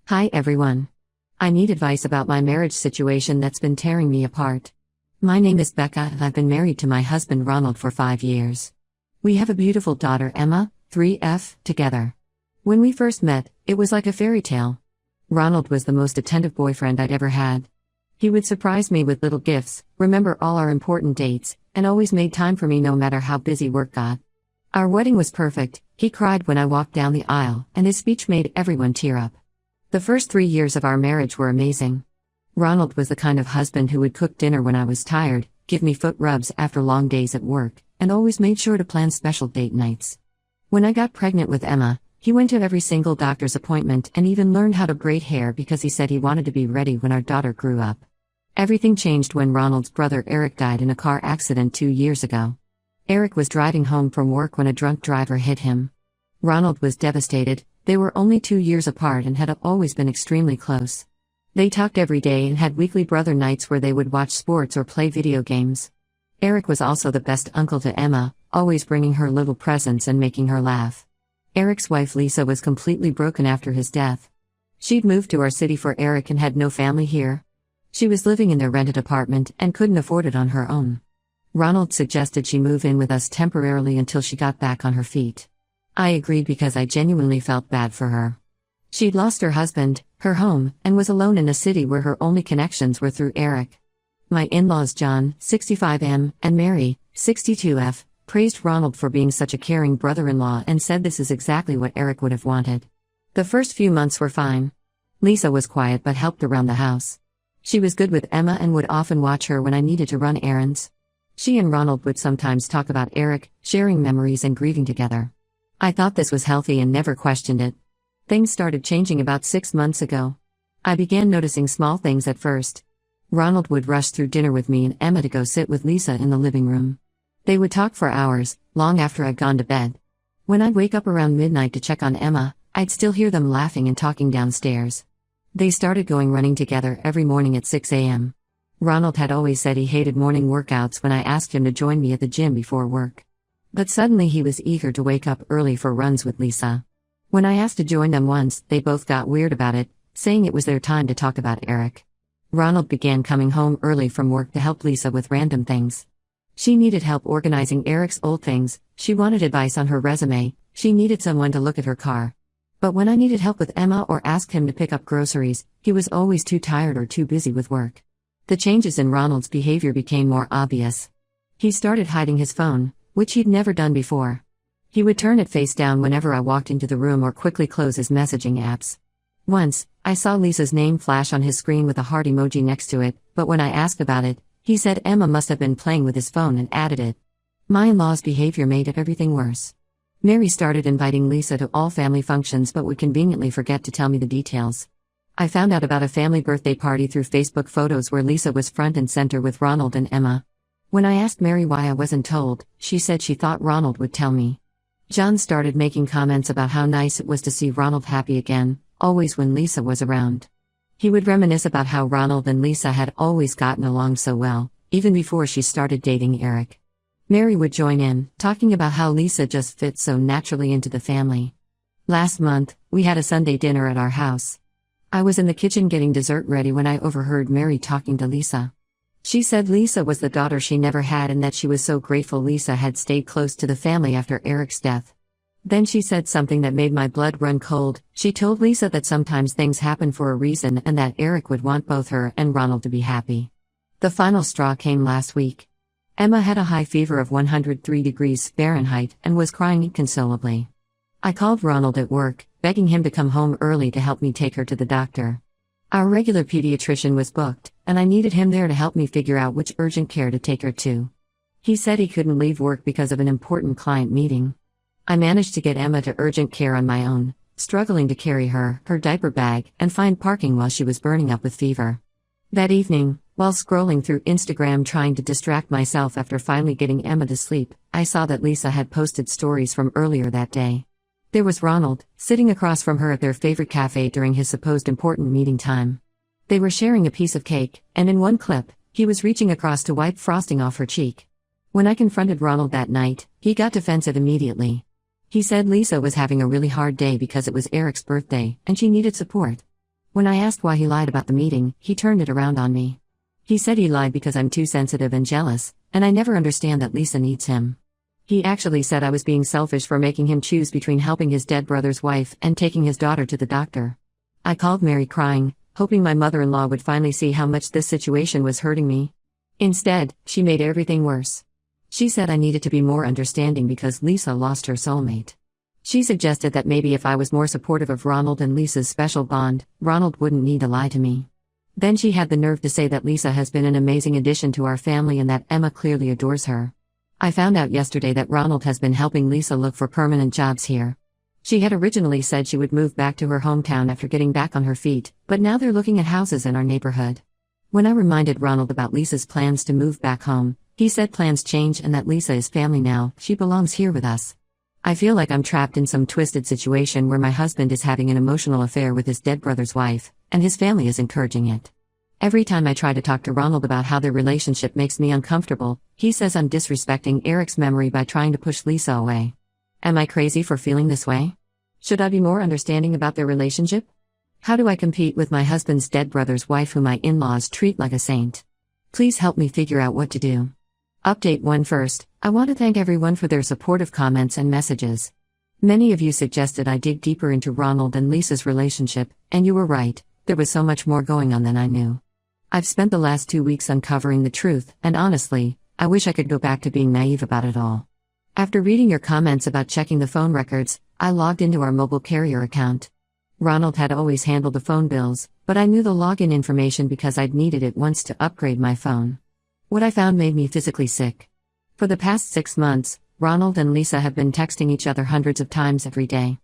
Hi everyone. I need advice about my marriage situation that's been tearing me apart. My name is Becca and I've been married to my husband Ronald for 5 years. We have a beautiful daughter Emma, 3F, together. When we first met, it was like a fairy tale. Ronald was the most attentive boyfriend I'd ever had. He would surprise me with little gifts, remember all our important dates, and always made time for me no matter how busy work got. Our wedding was perfect. He cried when I walked down the aisle, and his speech made everyone tear up. The first 3 years of our marriage were amazing. Ronald was the kind of husband who would cook dinner when I was tired, give me foot rubs after long days at work, and always made sure to plan special date nights. When I got pregnant with Emma, he went to every single doctor's appointment and even learned how to braid hair because he said he wanted to be ready when our daughter grew up. Everything changed when Ronald's brother Eric died in a car accident 2 years ago. Eric was driving home from work when a drunk driver hit him. Ronald was devastated. They were only 2 years apart and had always been extremely close. They talked every day and had weekly brother nights where they would watch sports or play video games. Eric was also the best uncle to Emma, always bringing her little presents and making her laugh. Eric's wife Lisa was completely broken after his death. She'd moved to our city for Eric and had no family here. She was living in their rented apartment and couldn't afford it on her own. Ronald suggested she move in with us temporarily until she got back on her feet. I agreed because I genuinely felt bad for her. She'd lost her husband, her home, and was alone in a city where her only connections were through Eric. My in-laws John, 65M, and Mary, 62F, praised Ronald for being such a caring brother-in-law and said this is exactly what Eric would have wanted. The first few months were fine. Lisa was quiet but helped around the house. She was good with Emma and would often watch her when I needed to run errands. She and Ronald would sometimes talk about Eric, sharing memories and grieving together. I thought this was healthy and never questioned it. Things started changing about 6 months ago. I began noticing small things at first. Ronald would rush through dinner with me and Emma to go sit with Lisa in the living room. They would talk for hours, long after I'd gone to bed. When I'd wake up around midnight to check on Emma, I'd still hear them laughing and talking downstairs. They started going running together every morning at 6 a.m. Ronald had always said he hated morning workouts when I asked him to join me at the gym before work. But suddenly he was eager to wake up early for runs with Lisa. When I asked to join them once, they both got weird about it, saying it was their time to talk about Eric. Ronald began coming home early from work to help Lisa with random things. She needed help organizing Eric's old things, she wanted advice on her resume, she needed someone to look at her car. But when I needed help with Emma or asked him to pick up groceries, he was always too tired or too busy with work. The changes in Ronald's behavior became more obvious. He started hiding his phone, which he'd never done before. He would turn it face down whenever I walked into the room or quickly close his messaging apps. Once, I saw Lisa's name flash on his screen with a heart emoji next to it, but when I asked about it, he said Emma must have been playing with his phone and added it. My in-law's behavior made everything worse. Mary started inviting Lisa to all family functions but would conveniently forget to tell me the details. I found out about a family birthday party through Facebook photos where Lisa was front and center with Ronald and Emma. When I asked Mary why I wasn't told, she said she thought Ronald would tell me. John started making comments about how nice it was to see Ronald happy again, always when Lisa was around. He would reminisce about how Ronald and Lisa had always gotten along so well, even before she started dating Eric. Mary would join in, talking about how Lisa just fit so naturally into the family. Last month, we had a Sunday dinner at our house. I was in the kitchen getting dessert ready when I overheard Mary talking to Lisa. She said Lisa was the daughter she never had and that she was so grateful Lisa had stayed close to the family after Eric's death. Then she said something that made my blood run cold. She told Lisa that sometimes things happen for a reason and that Eric would want both her and Ronald to be happy. The final straw came last week. Emma had a high fever of 103 degrees Fahrenheit and was crying inconsolably. I called Ronald at work, begging him to come home early to help me take her to the doctor. Our regular pediatrician was booked, and I needed him there to help me figure out which urgent care to take her to. He said he couldn't leave work because of an important client meeting. I managed to get Emma to urgent care on my own, struggling to carry her, her diaper bag, and find parking while she was burning up with fever. That evening, while scrolling through Instagram trying to distract myself after finally getting Emma to sleep, I saw that Lisa had posted stories from earlier that day. There was Ronald, sitting across from her at their favorite cafe during his supposed important meeting time. They were sharing a piece of cake, and in one clip, he was reaching across to wipe frosting off her cheek. When I confronted Ronald that night, he got defensive immediately. He said Lisa was having a really hard day because it was Eric's birthday, and she needed support. When I asked why he lied about the meeting, he turned it around on me. He said he lied because I'm too sensitive and jealous, and I never understand that Lisa needs him. He actually said I was being selfish for making him choose between helping his dead brother's wife and taking his daughter to the doctor. I called Mary crying, hoping my mother-in-law would finally see how much this situation was hurting me. Instead, she made everything worse. She said I needed to be more understanding because Lisa lost her soulmate. She suggested that maybe if I was more supportive of Ronald and Lisa's special bond, Ronald wouldn't need to lie to me. Then she had the nerve to say that Lisa has been an amazing addition to our family and that Emma clearly adores her. I found out yesterday that Ronald has been helping Lisa look for permanent jobs here. She had originally said she would move back to her hometown after getting back on her feet, but now they're looking at houses in our neighborhood. When I reminded Ronald about Lisa's plans to move back home, he said plans change and that Lisa is family now, she belongs here with us. I feel like I'm trapped in some twisted situation where my husband is having an emotional affair with his dead brother's wife, and his family is encouraging it. Every time I try to talk to Ronald about how their relationship makes me uncomfortable, he says I'm disrespecting Eric's memory by trying to push Lisa away. Am I crazy for feeling this way? Should I be more understanding about their relationship? How do I compete with my husband's dead brother's wife whom my in-laws treat like a saint? Please help me figure out what to do. Update 1 first, I want to thank everyone for their supportive comments and messages. Many of you suggested I dig deeper into Ronald and Lisa's relationship, and you were right, there was so much more going on than I knew. I've spent the last 2 weeks uncovering the truth, and honestly, I wish I could go back to being naive about it all. After reading your comments about checking the phone records, I logged into our mobile carrier account. Ronald had always handled the phone bills, but I knew the login information because I'd needed it once to upgrade my phone. What I found made me physically sick. For the past 6 months, Ronald and Lisa have been texting each other hundreds of times every day.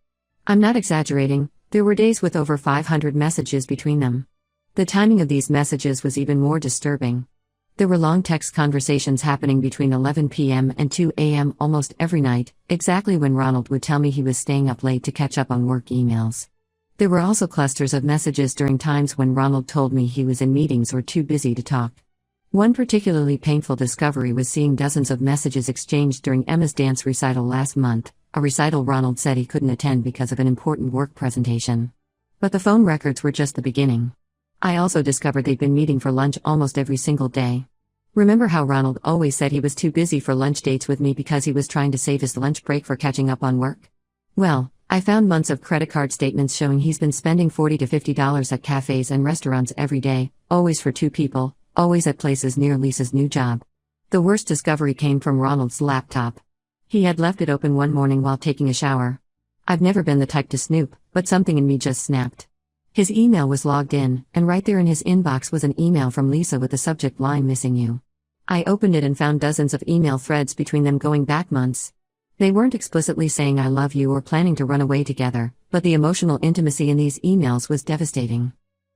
I'm not exaggerating, there were days with over 500 messages between them. The timing of these messages was even more disturbing. There were long text conversations happening between 11 p.m. and 2 a.m. almost every night, exactly when Ronald would tell me he was staying up late to catch up on work emails. There were also clusters of messages during times when Ronald told me he was in meetings or too busy to talk. One particularly painful discovery was seeing dozens of messages exchanged during Emma's dance recital last month, a recital Ronald said he couldn't attend because of an important work presentation. But the phone records were just the beginning. I also discovered they'd been meeting for lunch almost every single day. Remember how Ronald always said he was too busy for lunch dates with me because he was trying to save his lunch break for catching up on work? Well, I found months of credit card statements showing he's been spending $40 to $50 at cafes and restaurants every day, always for 2 people, always at places near Lisa's new job. The worst discovery came from Ronald's laptop. He had left it open one morning while taking a shower. I've never been the type to snoop, but something in me just snapped. His email was logged in, and right there in his inbox was an email from Lisa with the subject line "Missing You." I opened it and found dozens of email threads between them going back months. They weren't explicitly saying "I love you" or planning to run away together, but the emotional intimacy in these emails was devastating.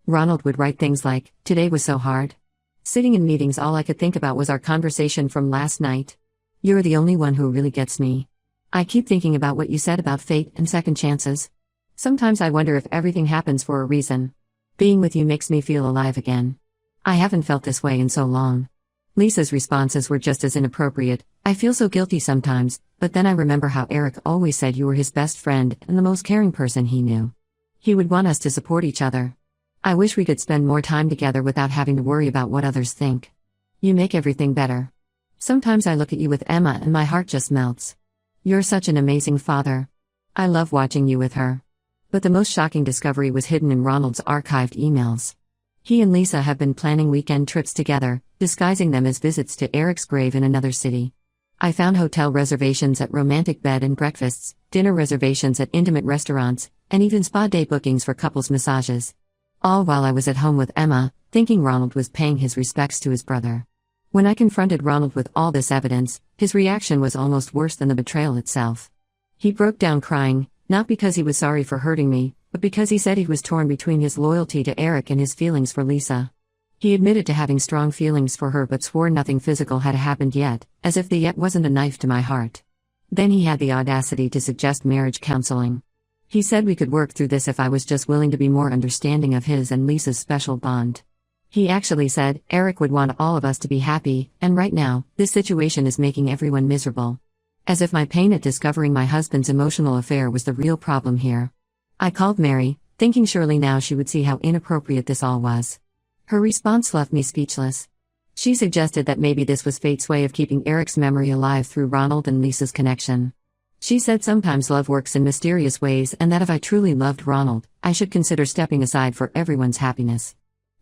Ronald would write things like, "Today was so hard. Sitting in meetings, all I could think about was our conversation from last night. You're the only one who really gets me. I keep thinking about what you said about fate and second chances. Sometimes I wonder if everything happens for a reason. Being with you makes me feel alive again. I haven't felt this way in so long." Lisa's responses were just as inappropriate. "I feel so guilty sometimes, but then I remember how Eric always said you were his best friend and the most caring person he knew. He would want us to support each other. I wish we could spend more time together without having to worry about what others think. You make everything better. Sometimes I look at you with Emma and my heart just melts. You're such an amazing father. I love watching you with her." But the most shocking discovery was hidden in Ronald's archived emails. He and Lisa have been planning weekend trips together, disguising them as visits to Eric's grave in another city. I found hotel reservations at romantic bed and breakfasts, dinner reservations at intimate restaurants, and even spa day bookings for couples massages. All while I was at home with Emma, thinking Ronald was paying his respects to his brother. When I confronted Ronald with all this evidence, his reaction was almost worse than the betrayal itself. He broke down crying, not because he was sorry for hurting me, but because he said he was torn between his loyalty to Eric and his feelings for Lisa. He admitted to having strong feelings for her but swore nothing physical had happened yet, as if the yet wasn't a knife to my heart. Then he had the audacity to suggest marriage counseling. He said we could work through this if I was just willing to be more understanding of his and Lisa's special bond. He actually said Eric would want all of us to be happy, and right now, this situation is making everyone miserable. As if my pain at discovering my husband's emotional affair was the real problem here. I called Mary, thinking surely now she would see how inappropriate this all was. Her response left me speechless. She suggested that maybe this was fate's way of keeping Eric's memory alive through Ronald and Lisa's connection. She said sometimes love works in mysterious ways and that if I truly loved Ronald, I should consider stepping aside for everyone's happiness.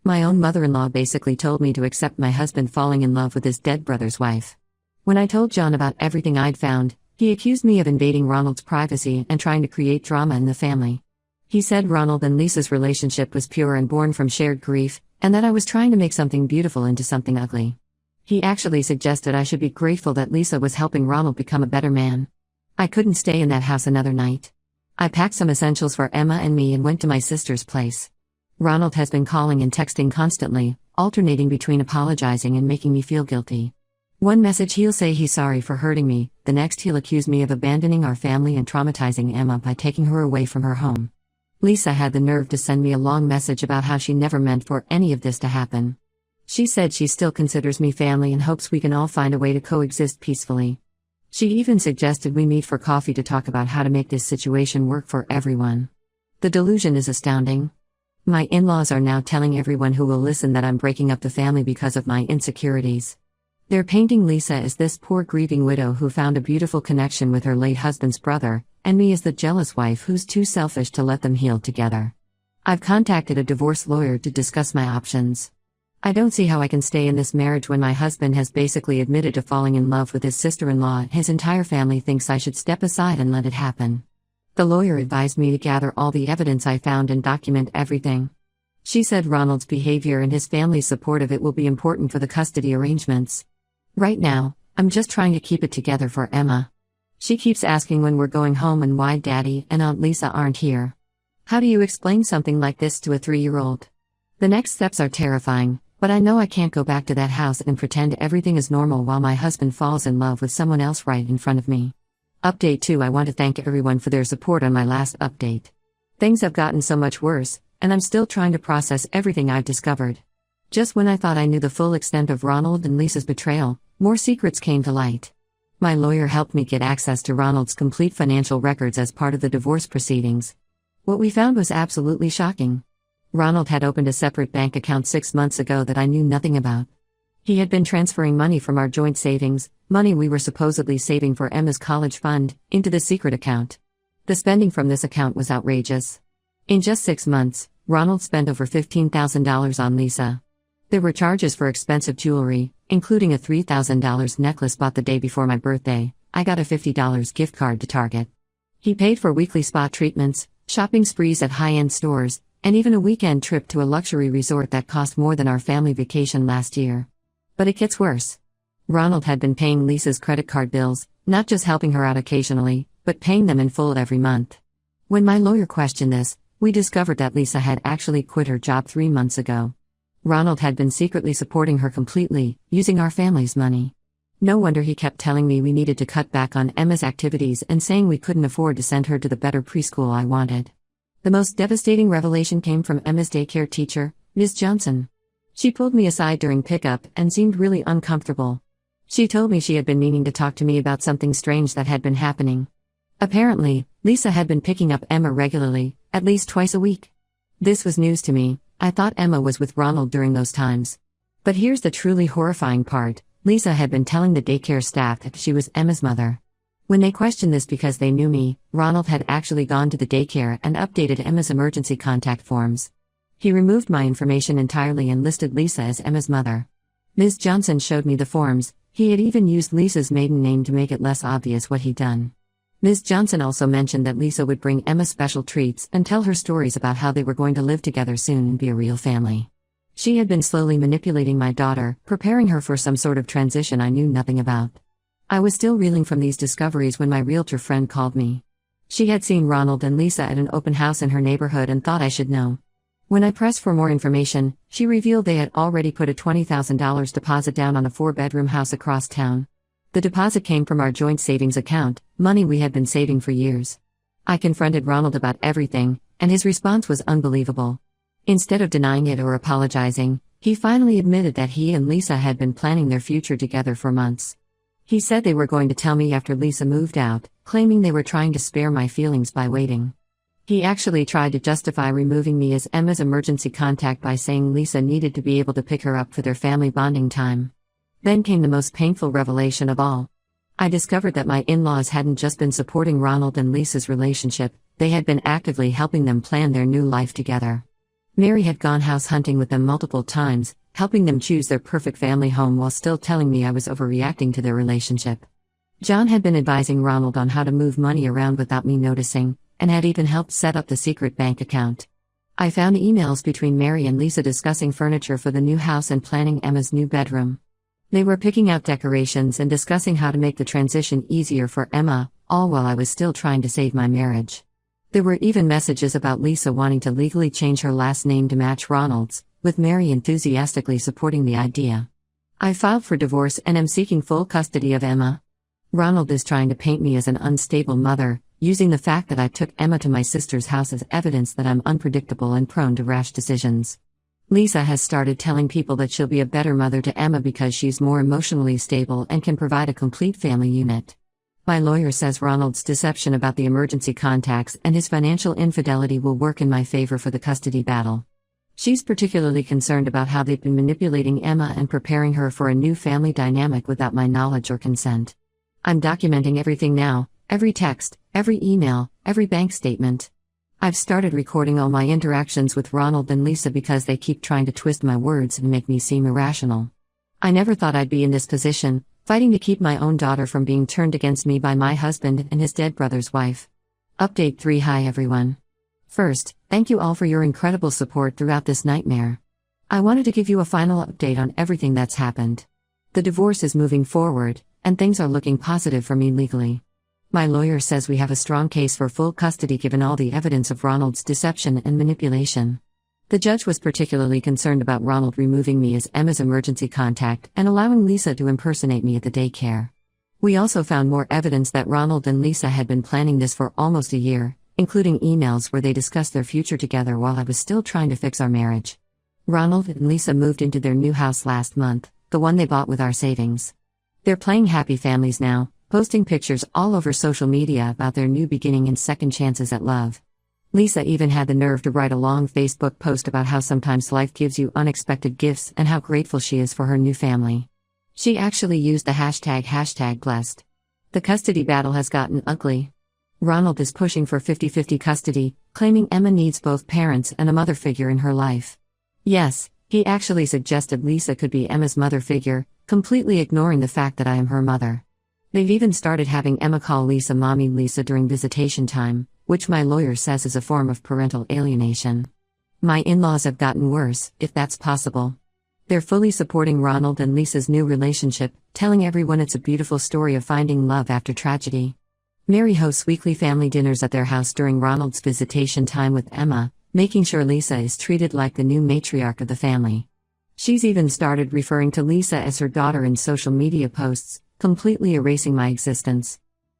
My own mother-in-law basically told me to accept my husband falling in love with his dead brother's wife. When I told John about everything I'd found, he accused me of invading Ronald's privacy and trying to create drama in the family. He said Ronald and Lisa's relationship was pure and born from shared grief, and that I was trying to make something beautiful into something ugly. He actually suggested I should be grateful that Lisa was helping Ronald become a better man. I couldn't stay in that house another night. I packed some essentials for Emma and me and went to my sister's place. Ronald has been calling and texting constantly, alternating between apologizing and making me feel guilty. One message he'll say he's sorry for hurting me, the next he'll accuse me of abandoning our family and traumatizing Emma by taking her away from her home. Lisa had the nerve to send me a long message about how she never meant for any of this to happen. She said she still considers me family and hopes we can all find a way to coexist peacefully. She even suggested we meet for coffee to talk about how to make this situation work for everyone. The delusion is astounding. My in-laws are now telling everyone who will listen that I'm breaking up the family because of my insecurities. They're painting Lisa as this poor grieving widow who found a beautiful connection with her late husband's brother, and me as the jealous wife who's too selfish to let them heal together. I've contacted a divorce lawyer to discuss my options. I don't see how I can stay in this marriage when my husband has basically admitted to falling in love with his sister-in-law and his entire family thinks I should step aside and let it happen. The lawyer advised me to gather all the evidence I found and document everything. She said Ronald's behavior and his family's support of it will be important for the custody arrangements. Right now, I'm just trying to keep it together for Emma. She keeps asking when we're going home and why Daddy and Aunt Lisa aren't here. How do you explain something like this to a 3-year-old? The next steps are terrifying, but I know I can't go back to that house and pretend everything is normal while my husband falls in love with someone else right in front of me. Update 2. I want to thank everyone for their support on my last update. Things have gotten so much worse, and I'm still trying to process everything I've discovered. Just when I thought I knew the full extent of Ronald and Lisa's betrayal, more secrets came to light. My lawyer helped me get access to Ronald's complete financial records as part of the divorce proceedings. What we found was absolutely shocking. Ronald had opened a separate bank account 6 months ago that I knew nothing about. He had been transferring money from our joint savings, money we were supposedly saving for Emma's college fund, into the secret account. The spending from this account was outrageous. In just 6 months, Ronald spent over $15,000 on Lisa. There were charges for expensive jewelry, including a $3,000 necklace bought the day before my birthday. I got a $50 gift card to Target. He paid for weekly spa treatments, shopping sprees at high-end stores, and even a weekend trip to a luxury resort that cost more than our family vacation last year. But it gets worse. Ronald had been paying Lisa's credit card bills, not just helping her out occasionally, but paying them in full every month. When my lawyer questioned this, we discovered that Lisa had actually quit her job 3 months ago. Ronald had been secretly supporting her completely, using our family's money. No wonder he kept telling me we needed to cut back on Emma's activities and saying we couldn't afford to send her to the better preschool I wanted. The most devastating revelation came from Emma's daycare teacher, Ms. Johnson. She pulled me aside during pickup and seemed really uncomfortable. She told me she had been meaning to talk to me about something strange that had been happening. Apparently, Lisa had been picking up Emma regularly, at least twice a week. This was news to me. I thought Emma was with Ronald during those times. But here's the truly horrifying part. Lisa had been telling the daycare staff that she was Emma's mother. When they questioned this because they knew me, Ronald had actually gone to the daycare and updated Emma's emergency contact forms. He removed my information entirely and listed Lisa as Emma's mother. Ms. Johnson showed me the forms. He had even used Lisa's maiden name to make it less obvious what he'd done. Ms. Johnson also mentioned that Lisa would bring Emma special treats and tell her stories about how they were going to live together soon and be a real family. She had been slowly manipulating my daughter, preparing her for some sort of transition I knew nothing about. I was still reeling from these discoveries when my realtor friend called me. She had seen Ronald and Lisa at an open house in her neighborhood and thought I should know. When I pressed for more information, she revealed they had already put a $20,000 deposit down on a 4-bedroom house across town. The deposit came from our joint savings account, money we had been saving for years. I confronted Ronald about everything, and his response was unbelievable. Instead of denying it or apologizing, he finally admitted that he and Lisa had been planning their future together for months. He said they were going to tell me after Lisa moved out, claiming they were trying to spare my feelings by waiting. He actually tried to justify removing me as Emma's emergency contact by saying Lisa needed to be able to pick her up for their family bonding time. Then came the most painful revelation of all. I discovered that my in-laws hadn't just been supporting Ronald and Lisa's relationship, they had been actively helping them plan their new life together. Mary had gone house hunting with them multiple times, helping them choose their perfect family home while still telling me I was overreacting to their relationship. John had been advising Ronald on how to move money around without me noticing, and had even helped set up the secret bank account. I found emails between Mary and Lisa discussing furniture for the new house and planning Emma's new bedroom. They were picking out decorations and discussing how to make the transition easier for Emma, all while I was still trying to save my marriage. There were even messages about Lisa wanting to legally change her last name to match Ronald's, with Mary enthusiastically supporting the idea. I filed for divorce and am seeking full custody of Emma. Ronald is trying to paint me as an unstable mother, using the fact that I took Emma to my sister's house as evidence that I'm unpredictable and prone to rash decisions. Lisa has started telling people that she'll be a better mother to Emma because she's more emotionally stable and can provide a complete family unit. My lawyer says Ronald's deception about the emergency contacts and his financial infidelity will work in my favor for the custody battle. She's particularly concerned about how they've been manipulating Emma and preparing her for a new family dynamic without my knowledge or consent. I'm documenting everything now, every text, every email, every bank statement. I've started recording all my interactions with Ronald and Lisa because they keep trying to twist my words and make me seem irrational. I never thought I'd be in this position, fighting to keep my own daughter from being turned against me by my husband and his dead brother's wife. Update 3. Hi everyone. First, thank you all for your incredible support throughout this nightmare. I wanted to give you a final update on everything that's happened. The divorce is moving forward, and things are looking positive for me legally. My lawyer says we have a strong case for full custody given all the evidence of Ronald's deception and manipulation. The judge was particularly concerned about Ronald removing me as Emma's emergency contact and allowing Lisa to impersonate me at the daycare. We also found more evidence that Ronald and Lisa had been planning this for almost a year, including emails where they discussed their future together while I was still trying to fix our marriage. Ronald and Lisa moved into their new house last month, the one they bought with our savings. They're playing happy families now, posting pictures all over social media about their new beginning and second chances at love. Lisa even had the nerve to write a long Facebook post about how sometimes life gives you unexpected gifts and how grateful she is for her new family. She actually used the hashtag blessed. The custody battle has gotten ugly. Ronald is pushing for 50-50 custody, claiming Emma needs both parents and a mother figure in her life. Yes, he actually suggested Lisa could be Emma's mother figure, completely ignoring the fact that I am her mother. They've even started having Emma call Lisa Mommy Lisa during visitation time, which my lawyer says is a form of parental alienation. My in-laws have gotten worse, if that's possible. They're fully supporting Ronald and Lisa's new relationship, telling everyone it's a beautiful story of finding love after tragedy. Mary hosts weekly family dinners at their house during Ronald's visitation time with Emma, making sure Lisa is treated like the new matriarch of the family. She's even started referring to Lisa as her daughter in social media posts, completely erasing my existence.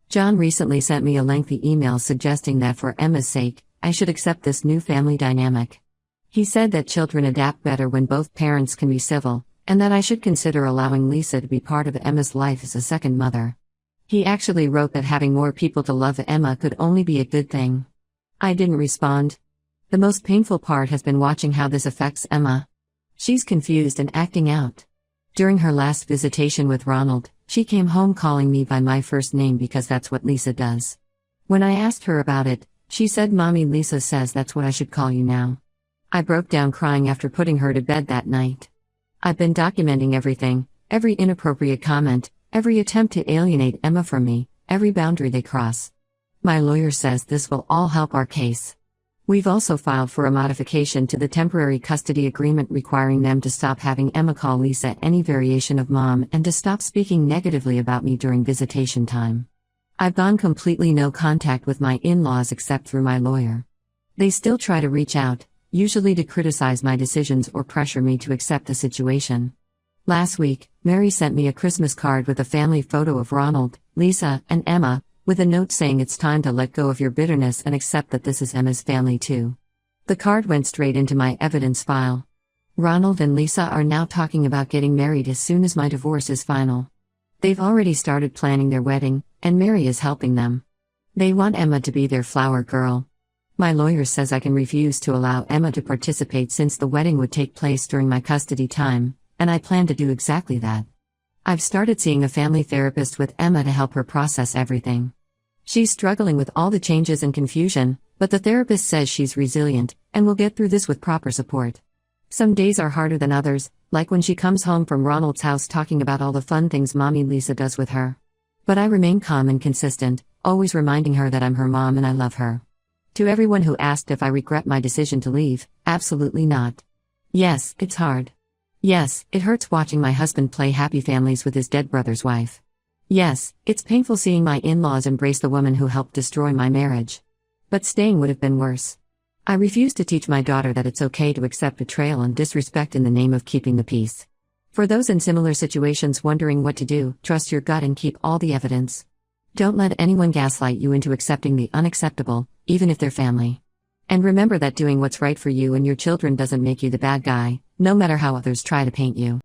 John recently sent me a lengthy email suggesting that for Emma's sake, I should accept this new family dynamic. He said that children adapt better when both parents can be civil, and that I should consider allowing Lisa to be part of Emma's life as a second mother. He actually wrote that having more people to love Emma could only be a good thing. I didn't respond. The most painful part has been watching how this affects Emma. She's confused and acting out. During her last visitation with Ronald, she came home calling me by my first name because that's what Lisa does. When I asked her about it, she said, "Mommy Lisa says that's what I should call you now." I broke down crying after putting her to bed that night. I've been documenting everything, every inappropriate comment, every attempt to alienate Emma from me, every boundary they cross. My lawyer says this will all help our case. We've also filed for a modification to the temporary custody agreement requiring them to stop having Emma call Lisa any variation of mom and to stop speaking negatively about me during visitation time. I've gone completely no contact with my in-laws except through my lawyer. They still try to reach out, usually to criticize my decisions or pressure me to accept the situation. Last week, Mary sent me a Christmas card with a family photo of Ronald, Lisa, and Emma, with a note saying it's time to let go of your bitterness and accept that this is Emma's family too. The card went straight into my evidence file. Ronald and Lisa are now talking about getting married as soon as my divorce is final. They've already started planning their wedding, and Mary is helping them. They want Emma to be their flower girl. My lawyer says I can refuse to allow Emma to participate since the wedding would take place during my custody time, and I plan to do exactly that. I've started seeing a family therapist with Emma to help her process everything. She's struggling with all the changes and confusion, but the therapist says she's resilient and will get through this with proper support. Some days are harder than others, like when she comes home from Ronald's house talking about all the fun things Mommy Lisa does with her. But I remain calm and consistent, always reminding her that I'm her mom and I love her. To everyone who asked if I regret my decision to leave, absolutely not. Yes, it's hard. Yes, it hurts watching my husband play happy families with his dead brother's wife. Yes, it's painful seeing my in-laws embrace the woman who helped destroy my marriage. But staying would have been worse. I refuse to teach my daughter that it's okay to accept betrayal and disrespect in the name of keeping the peace. For those in similar situations wondering what to do, trust your gut and keep all the evidence. Don't let anyone gaslight you into accepting the unacceptable, even if they're family. And remember that doing what's right for you and your children doesn't make you the bad guy, no matter how others try to paint you.